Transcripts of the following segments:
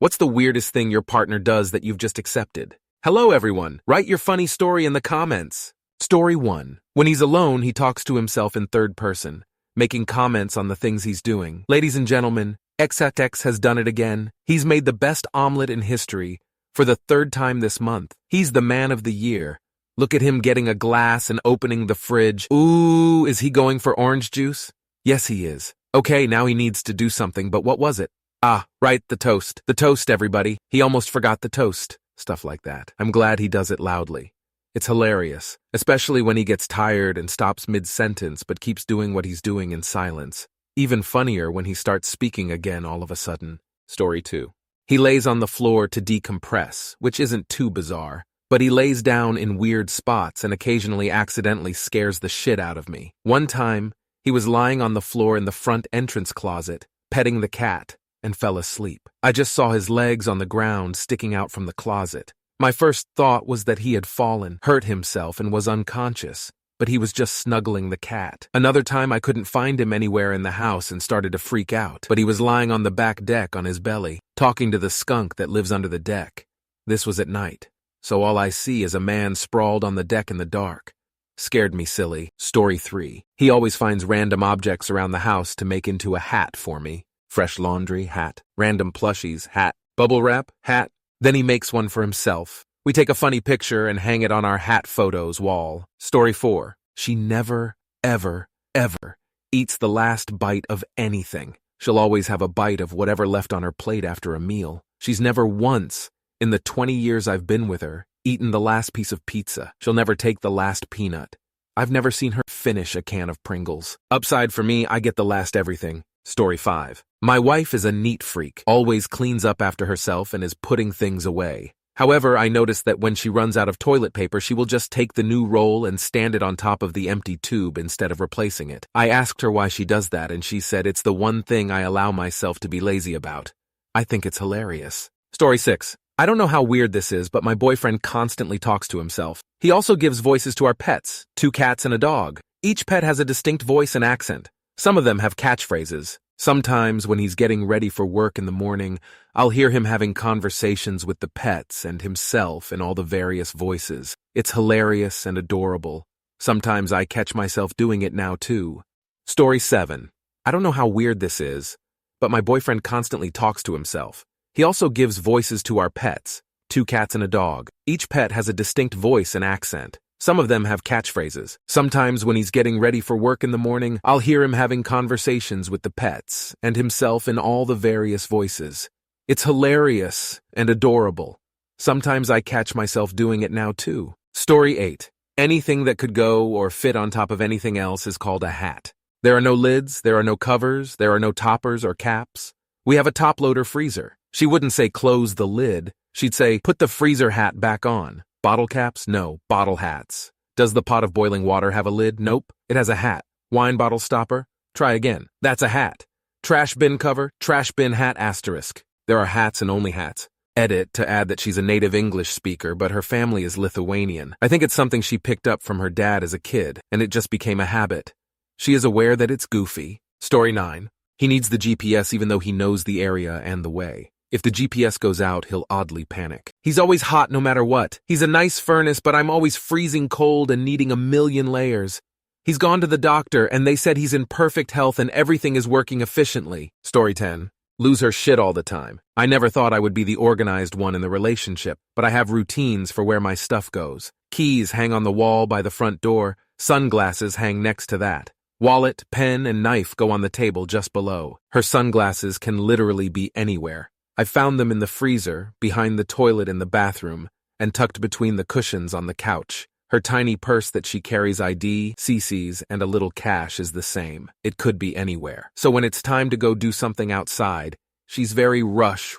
What's the weirdest thing your partner does that you've just accepted? Hello, everyone. Write your funny story in the comments. Story 1. When he's alone, he talks to himself in third person, making comments on the things he's doing. Ladies and gentlemen, XXX has done it again. He's made the best omelet in history for the third time this month. He's the man of the year. Look at him getting a glass and opening the fridge. Ooh, is he going for orange juice? Yes, he is. Okay, now he needs to do something, but what was it? Ah, right, the toast. The toast, everybody. He almost forgot the toast. Stuff like that. I'm glad he does it loudly. It's hilarious, especially when he gets tired and stops mid-sentence but keeps doing what he's doing in silence. Even funnier when he starts speaking again all of a sudden. Story 2. He lays on the floor to decompress, which isn't too bizarre, but he lays down in weird spots and occasionally accidentally scares the shit out of me. One time, he was lying on the floor in the front entrance closet, petting the cat, and fell asleep. I just saw his legs on the ground sticking out from the closet. My first thought was that he had fallen, hurt himself, and was unconscious, but he was just snuggling the cat. Another time I couldn't find him anywhere in the house and started to freak out, but he was lying on the back deck on his belly, talking to the skunk that lives under the deck. This was at night, so all I see is a man sprawled on the deck in the dark. Scared me silly. Story 3. He always finds random objects around the house to make into a hat for me. Fresh laundry, hat. Random plushies, hat. Bubble wrap, hat. Then he makes one for himself. We take a funny picture and hang it on our hat photos wall. Story 4. She never, ever, ever eats the last bite of anything. She'll always have a bite of whatever left on her plate after a meal. She's never once, in the 20 years I've been with her, eaten the last piece of pizza. She'll never take the last peanut. I've never seen her finish a can of Pringles. Upside for me, I get the last everything. Story 5. My wife is a neat freak, always cleans up after herself and is putting things away. However, I notice that when she runs out of toilet paper, she will just take the new roll and stand it on top of the empty tube instead of replacing it. I asked her why she does that, and she said it's the one thing I allow myself to be lazy about. I think it's hilarious. Story 6. I don't know how weird this is, but my boyfriend constantly talks to himself. He also gives voices to our pets, 2 cats and a dog. Each pet has a distinct voice and accent. Some of them have catchphrases. Sometimes when he's getting ready for work in the morning, I'll hear him having conversations with the pets and himself in all the various voices. It's hilarious and adorable. Sometimes I catch myself doing it now too. Story 7. I don't know how weird this is, but my boyfriend constantly talks to himself. He also gives voices to our pets, 2 cats and a dog. Each pet has a distinct voice and accent. Some of them have catchphrases. Sometimes when he's getting ready for work in the morning, I'll hear him having conversations with the pets and himself in all the various voices. It's hilarious and adorable. Sometimes I catch myself doing it now too. Story 8. Anything that could go or fit on top of anything else is called a hat. There are no lids, there are no covers, there are no toppers or caps. We have a top loader freezer. She wouldn't say close the lid. She'd say put the freezer hat back on. Bottle caps? No, bottle hats. Does the pot of boiling water have a lid? Nope, it has a hat. Wine bottle stopper? Try again. That's a hat. Trash bin cover? Trash bin hat asterisk. There are hats and only hats. Edit to add that she's a native English speaker, but her family is Lithuanian. I think it's something she picked up from her dad as a kid, and it just became a habit. She is aware that it's goofy. Story 9. He needs the GPS even though he knows the area and the way. If the GPS goes out, he'll oddly panic. He's always hot no matter what. He's a nice furnace, but I'm always freezing cold and needing a million layers. He's gone to the doctor, and they said he's in perfect health and everything is working efficiently. Story 10. Lose her shit all the time. I never thought I would be the organized one in the relationship, but I have routines for where my stuff goes. Keys hang on the wall by the front door. Sunglasses hang next to that. Wallet, pen, and knife go on the table just below. Her sunglasses can literally be anywhere. I found them in the freezer, behind the toilet in the bathroom, and tucked between the cushions on the couch. Her tiny purse that she carries ID, CCs, and a little cash is the same. It could be anywhere. So when it's time to go do something outside, she's very rush.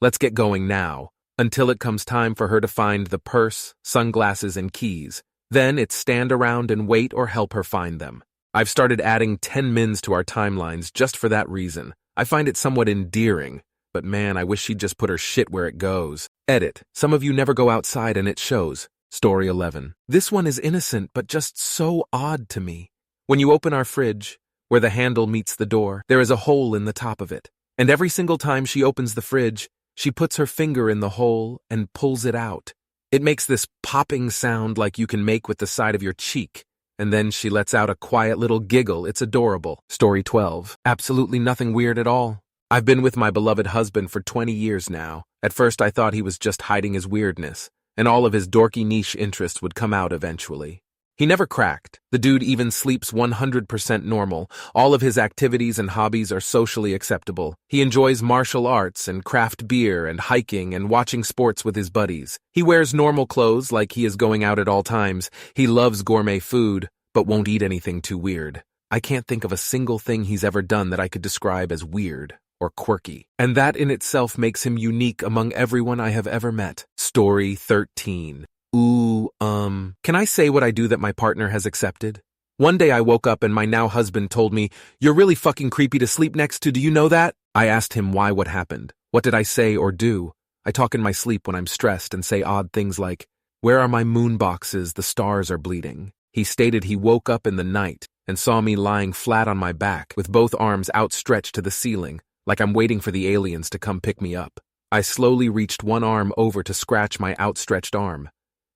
Let's get going now, until it comes time for her to find the purse, sunglasses, and keys. Then it's stand around and wait or help her find them. I've started adding 10 mins to our timelines just for that reason. I find it somewhat endearing, but man, I wish she'd just put her shit where it goes. Edit. Some of you never go outside and it shows. Story 11. This one is innocent, but just so odd to me. When you open our fridge, where the handle meets the door, there is a hole in the top of it. And every single time she opens the fridge, she puts her finger in the hole and pulls it out. It makes this popping sound like you can make with the side of your cheek. And then she lets out a quiet little giggle. It's adorable. Story 12. Absolutely nothing weird at all. I've been with my beloved husband for 20 years now. At first I thought he was just hiding his weirdness, and all of his dorky niche interests would come out eventually. He never cracked. The dude even sleeps 100% normal. All of his activities and hobbies are socially acceptable. He enjoys martial arts and craft beer and hiking and watching sports with his buddies. He wears normal clothes like he is going out at all times. He loves gourmet food, but won't eat anything too weird. I can't think of a single thing he's ever done that I could describe as weird or quirky. And that in itself makes him unique among everyone I have ever met. Story 13. Can I say what I do that my partner has accepted? One day I woke up and my now husband told me, "You're really fucking creepy to sleep next to, do you know that?" I asked him why, what happened. What did I say or do? I talk in my sleep when I'm stressed and say odd things like, "Where are my moon boxes? The stars are bleeding." He stated he woke up in the night and saw me lying flat on my back with both arms outstretched to the ceiling, like I'm waiting for the aliens to come pick me up. I slowly reached one arm over to scratch my outstretched arm.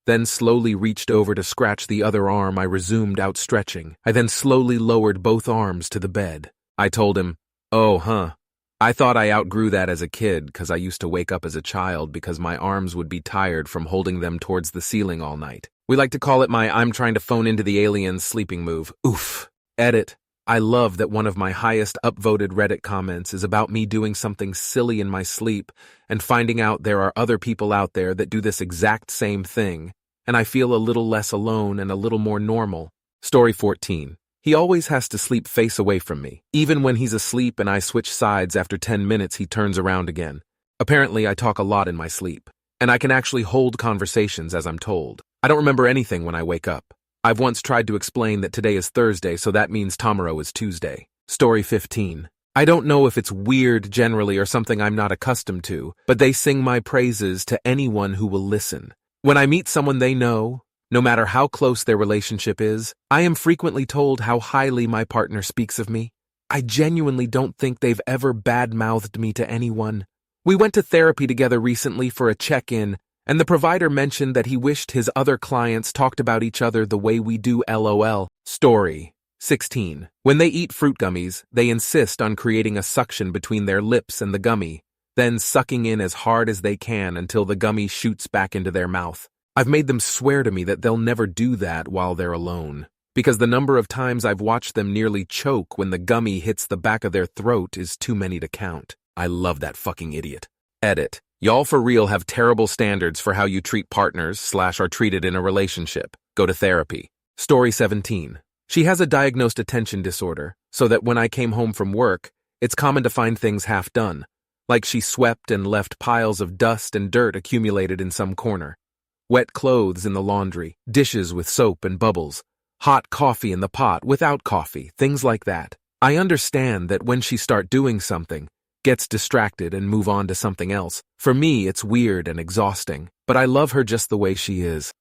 Then slowly reached over to scratch the other arm. I resumed outstretching. I then slowly lowered both arms to the bed. I told him, "Oh, huh. I thought I outgrew that as a kid because I used to wake up as a child because my arms would be tired from holding them towards the ceiling all night. We like to call it my I'm trying to phone into the aliens sleeping move. Oof." Edit. I love that one of my highest upvoted Reddit comments is about me doing something silly in my sleep and finding out there are other people out there that do this exact same thing, and I feel a little less alone and a little more normal. Story 14. He always has to sleep face away from me. Even when he's asleep and I switch sides after 10 minutes, he turns around again. Apparently, I talk a lot in my sleep, and I can actually hold conversations as I'm told. I don't remember anything when I wake up. I've once tried to explain that today is Thursday, so that means tomorrow is Tuesday. Story 15. I don't know if it's weird generally or something I'm not accustomed to, but they sing my praises to anyone who will listen. When I meet someone they know, no matter how close their relationship is, I am frequently told how highly my partner speaks of me. I genuinely don't think they've ever bad-mouthed me to anyone. We went to therapy together recently for a check-in, and the provider mentioned that he wished his other clients talked about each other the way we do, LOL. Story 16. When they eat fruit gummies, they insist on creating a suction between their lips and the gummy, then sucking in as hard as they can until the gummy shoots back into their mouth. I've made them swear to me that they'll never do that while they're alone, because the number of times I've watched them nearly choke when the gummy hits the back of their throat is too many to count. I love that fucking idiot. Edit. Y'all for real have terrible standards for how you treat partners / are treated in a relationship. Go to therapy. Story 17. She has a diagnosed attention disorder, so that when I came home from work, it's common to find things half done, like she swept and left piles of dust and dirt accumulated in some corner, wet clothes in the laundry, dishes with soap and bubbles, hot coffee in the pot without coffee, things like that. I understand that when she start doing something, gets distracted and move on to something else. For me, it's weird and exhausting, but I love her just the way she is.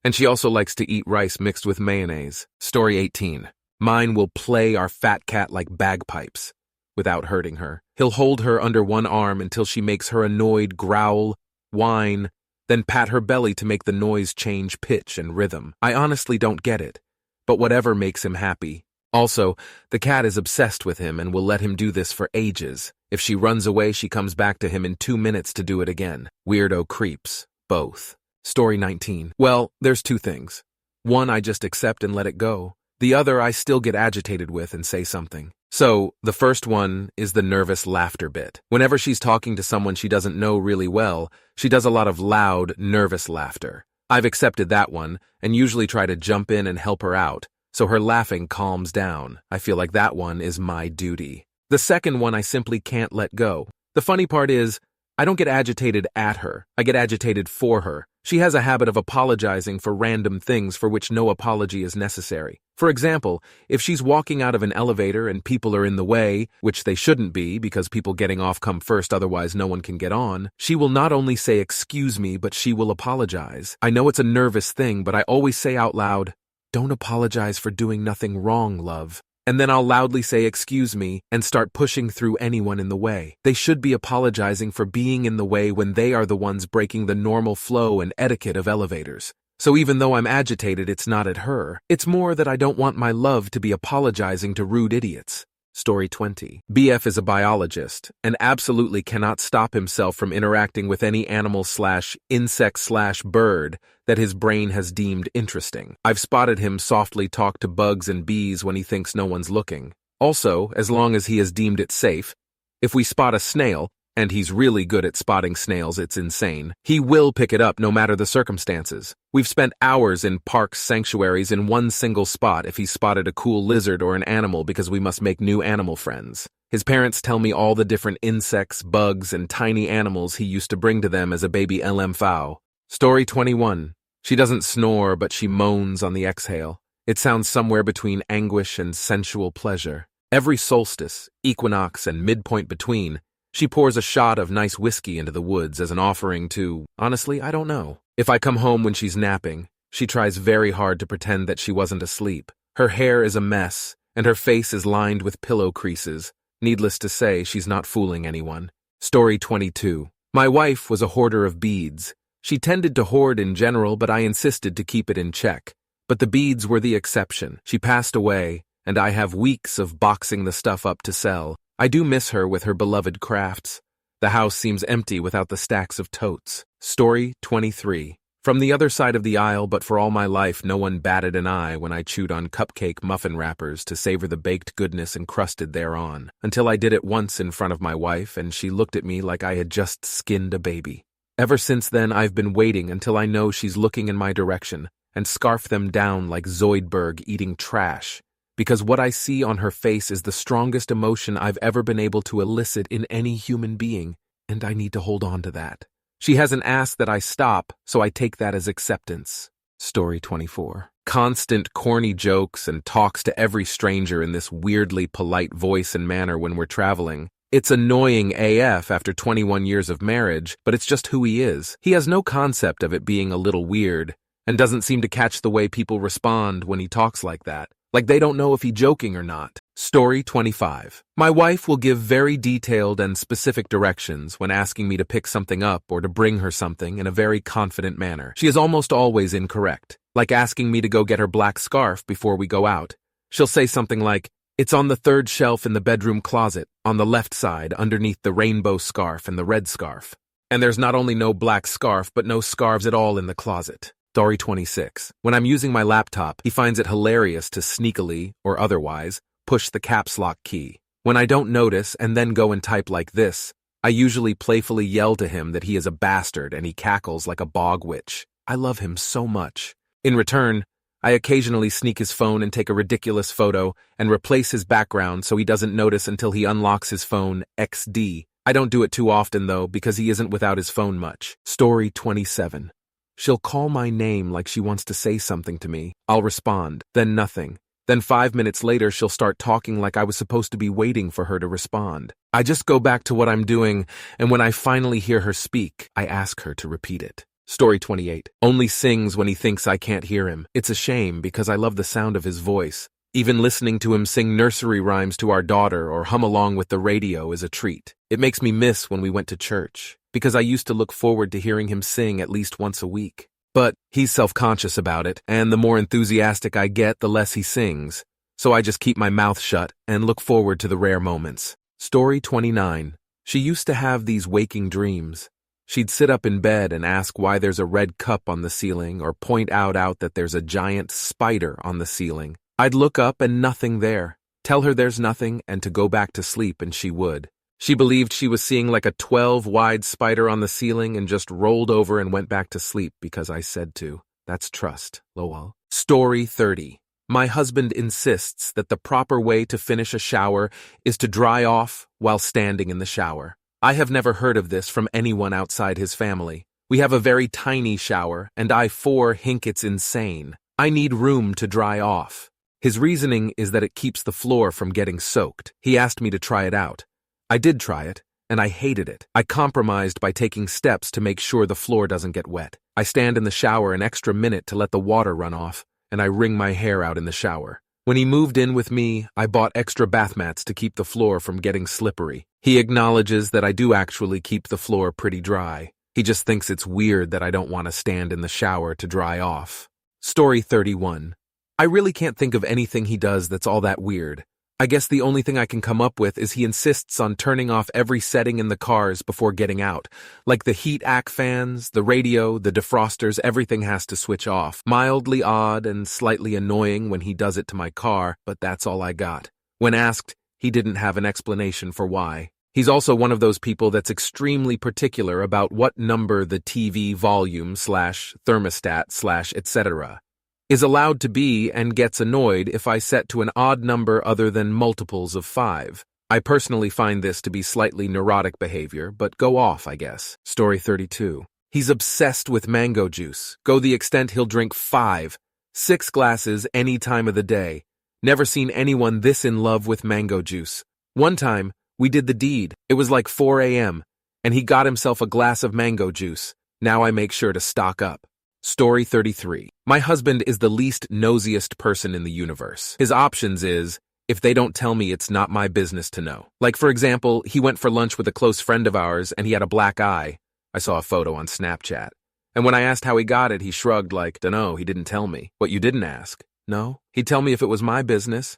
And she also likes to eat rice mixed with mayonnaise. Story 18. Mine will play our fat cat like bagpipes without hurting her. He'll hold her under one arm until she makes her annoyed growl, whine, then pat her belly to make the noise change pitch and rhythm. I honestly don't get it, but whatever makes him happy. Also, the cat is obsessed with him and will let him do this for ages. If she runs away, she comes back to him in 2 minutes to do it again. Weirdo creeps. Both. Story 19. Well, there's two things. One, I just accept and let it go. The other, I still get agitated with and say something. So, the first one is the nervous laughter bit. Whenever she's talking to someone she doesn't know really well, she does a lot of loud, nervous laughter. I've accepted that one and usually try to jump in and help her out, so her laughing calms down. I feel like that one is my duty. The second one I simply can't let go. The funny part is, I don't get agitated at her. I get agitated for her. She has a habit of apologizing for random things for which no apology is necessary. For example, if she's walking out of an elevator and people are in the way, which they shouldn't be because people getting off come first, otherwise no one can get on, she will not only say excuse me, but she will apologize. I know it's a nervous thing, but I always say out loud, "Don't apologize for doing nothing wrong, love." and then I'll loudly say excuse me and start pushing through anyone in the way. They should be apologizing for being in the way when they are the ones breaking the normal flow and etiquette of elevators. So even though I'm agitated, it's not at her. It's more that I don't want my love to be apologizing to rude idiots. Story 20. BF is a biologist and absolutely cannot stop himself from interacting with any animal/insect/bird that his brain has deemed interesting. I've spotted him softly talk to bugs and bees when he thinks no one's looking. Also, as long as he has deemed it safe, if we spot a snail, and he's really good at spotting snails, it's insane, he will pick it up no matter the circumstances. We've spent hours in parks, sanctuaries in one single spot if he spotted a cool lizard or an animal because we must make new animal friends. His parents tell me all the different insects, bugs, and tiny animals he used to bring to them as a baby LMFAO. Story 21. She doesn't snore, but she moans on the exhale. It sounds somewhere between anguish and sensual pleasure. Every solstice, equinox, and midpoint between, she pours a shot of nice whiskey into the woods as an offering to, honestly, I don't know. If I come home when she's napping, she tries very hard to pretend that she wasn't asleep. Her hair is a mess, and her face is lined with pillow creases. Needless to say, she's not fooling anyone. Story 22. My wife was a hoarder of beads. She tended to hoard in general, but I insisted to keep it in check. But the beads were the exception. She passed away, and I have weeks of boxing the stuff up to sell. I do miss her with her beloved crafts. The house seems empty without the stacks of totes. Story 23. From the other side of the aisle, but for all my life, no one batted an eye when I chewed on cupcake muffin wrappers to savor the baked goodness encrusted thereon, until I did it once in front of my wife, and she looked at me like I had just skinned a baby. Ever since then, I've been waiting until I know she's looking in my direction, and scarf them down like Zoidberg eating trash. Because what I see on her face is the strongest emotion I've ever been able to elicit in any human being, and I need to hold on to that. She hasn't asked that I stop, so I take that as acceptance. Story 24. Constant corny jokes and talks to every stranger in this weirdly polite voice and manner when we're traveling. It's annoying AF after 21 years of marriage, but it's just who he is. He has no concept of it being a little weird, and doesn't seem to catch the way people respond when he talks like that. Like they don't know if he's joking or not. Story 25. My wife will give very detailed and specific directions when asking me to pick something up or to bring her something in a very confident manner. She is almost always incorrect, like asking me to go get her black scarf before we go out. She'll say something like, "It's on the third shelf in the bedroom closet, on the left side, underneath the rainbow scarf and the red scarf." And there's not only no black scarf, but no scarves at all in the closet. Story 26. When I'm using my laptop, he finds it hilarious to sneakily, or otherwise, push the caps lock key. When I don't notice and then go and type like this, I usually playfully yell to him that he is a bastard and he cackles like a bog witch. I love him so much. In return, I occasionally sneak his phone and take a ridiculous photo and replace his background so he doesn't notice until he unlocks his phone XD. I don't do it too often though because he isn't without his phone much. Story 27. She'll call my name like she wants to say something to me. I'll respond, then nothing. Then 5 minutes later, she'll start talking like I was supposed to be waiting for her to respond. I just go back to what I'm doing, and when I finally hear her speak, I ask her to repeat it. Story 28. Only sings when he thinks I can't hear him. It's a shame because I love the sound of his voice. Even listening to him sing nursery rhymes to our daughter or hum along with the radio is a treat. It makes me miss when we went to church, because I used to look forward to hearing him sing at least once a week. But he's self-conscious about it, and the more enthusiastic I get, the less he sings. So I just keep my mouth shut and look forward to the rare moments. Story 29. She used to have these waking dreams. She'd sit up in bed and ask why there's a red cup on the ceiling or point out that there's a giant spider on the ceiling. I'd look up and nothing there. Tell her there's nothing and to go back to sleep, and she would. She believed she was seeing like a 12-wide spider on the ceiling and just rolled over and went back to sleep because I said to. That's trust, lol. Story 30. My husband insists that the proper way to finish a shower is to dry off while standing in the shower. I have never heard of this from anyone outside his family. We have a very tiny shower, and I think it's insane. I need room to dry off. His reasoning is that it keeps the floor from getting soaked. He asked me to try it out. I did try it, and I hated it. I compromised by taking steps to make sure the floor doesn't get wet. I stand in the shower an extra minute to let the water run off, and I wring my hair out in the shower. When he moved in with me, I bought extra bath mats to keep the floor from getting slippery. He acknowledges that I do actually keep the floor pretty dry. He just thinks it's weird that I don't want to stand in the shower to dry off. Story 31. I really can't think of anything he does that's all that weird. I guess the only thing I can come up with is he insists on turning off every setting in the cars before getting out. Like the heat AC fans, the radio, the defrosters, everything has to switch off. Mildly odd and slightly annoying when he does it to my car, but that's all I got. When asked, he didn't have an explanation for why. He's also one of those people that's extremely particular about what number the TV volume / thermostat / etc. is allowed to be and gets annoyed if I set to an odd number other than multiples of 5. I personally find this to be slightly neurotic behavior, but go off, I guess. Story 32. He's obsessed with mango juice. Go the extent he'll drink 5, 6 glasses any time of the day. Never seen anyone this in love with mango juice. One time, we did the deed. It was like 4 a.m., and he got himself a glass of mango juice. Now I make sure to stock up. Story 33. My husband is the least nosiest person in the universe. His options is, if they don't tell me, it's not my business to know. Like, for example, he went for lunch with a close friend of ours and he had a black eye. I saw a photo on Snapchat. And when I asked how he got it, he shrugged like, dunno, he didn't tell me. What, you didn't ask? No? He'd tell me if it was my business.